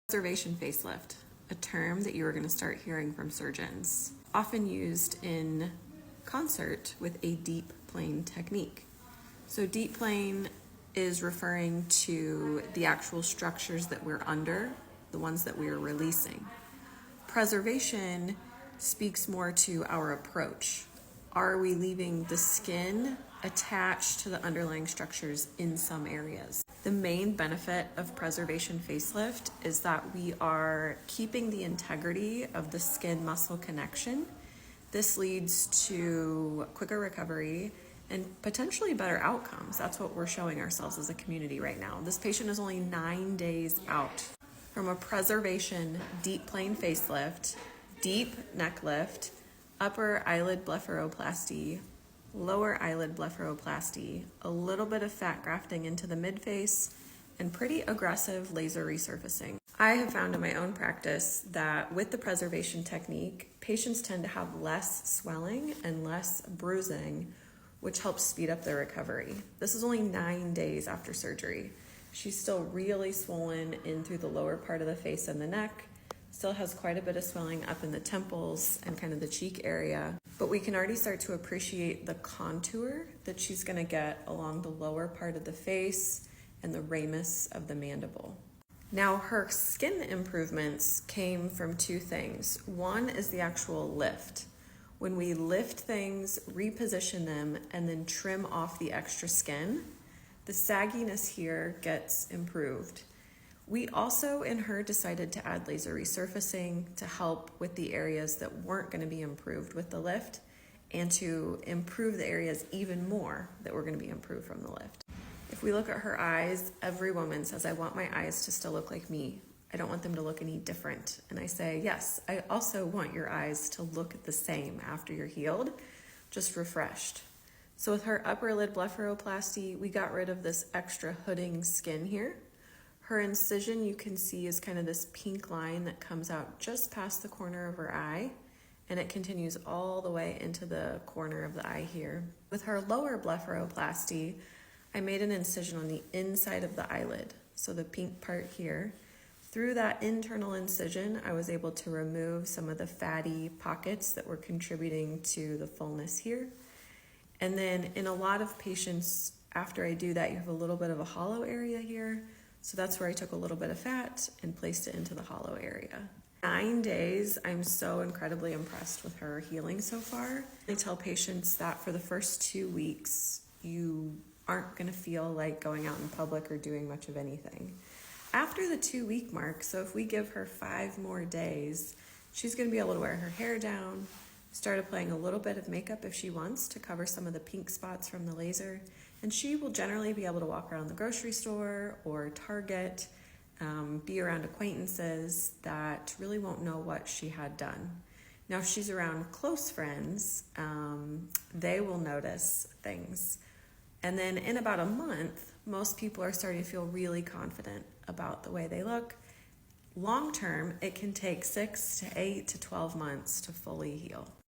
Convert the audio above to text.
Preservation facelift, a term that you are going to start hearing from surgeons, often used in concert with a deep plane technique. So deep plane is referring to the actual structures that we're under, the ones that we are releasing. Preservation speaks more to our approach. Are we leaving the skin attached to the underlying structures in some areas? The main benefit of preservation facelift is that we are keeping the integrity of the skin-muscle connection. This leads to quicker recovery and potentially better outcomes. That's what we're showing ourselves as a community right now. This patient is only 9 days out from a preservation deep plane facelift, deep neck lift, upper eyelid blepharoplasty, lower eyelid blepharoplasty, a little bit of fat grafting into the midface, and pretty aggressive laser resurfacing. I have found in my own practice that with the preservation technique, patients tend to have less swelling and less bruising, which helps speed up their recovery. This is only 9 days after surgery. She's still really swollen in through the lower part of the face and the neck, still has quite a bit of swelling up in the temples and kind of the cheek area, but we can already start to appreciate the contour that she's gonna get along the lower part of the face and the ramus of the mandible. Now, her skin improvements came from two things. One is the actual lift. When we lift things, reposition them, and then trim off the extra skin, the sagginess here gets improved. We also, in her, decided to add laser resurfacing to help with the areas that weren't going to be improved with the lift and to improve the areas even more that were going to be improved from the lift. If we look at her eyes, every woman says, I want my eyes to still look like me. I don't want them to look any different. And I say, yes, I also want your eyes to look the same after you're healed, just refreshed. So with her upper lid blepharoplasty, we got rid of this extra hooding skin here. Her incision, you can see, is kind of this pink line that comes out just past the corner of her eye, and it continues all the way into the corner of the eye here. With her lower blepharoplasty, I made an incision on the inside of the eyelid, so the pink part here. Through that internal incision, I was able to remove some of the fatty pockets that were contributing to the fullness here. And then in a lot of patients, after I do that, you have a little bit of a hollow area here. So that's where I took a little bit of fat and placed it into the hollow area. 9 days, I'm so incredibly impressed with her healing so far. I tell patients that for the first 2 weeks, you aren't gonna feel like going out in public or doing much of anything. After the 2-week mark, so if we give her 5 more days, she's gonna be able to wear her hair down, start applying a little bit of makeup if she wants to cover some of the pink spots from the laser, and she will generally be able to walk around the grocery store or Target, be around acquaintances that really won't know what she had done. Now, if she's around close friends, they will notice things. And then in about a month, most people are starting to feel really confident about the way they look. Long term, it can take 6 to 8 to 12 months to fully heal.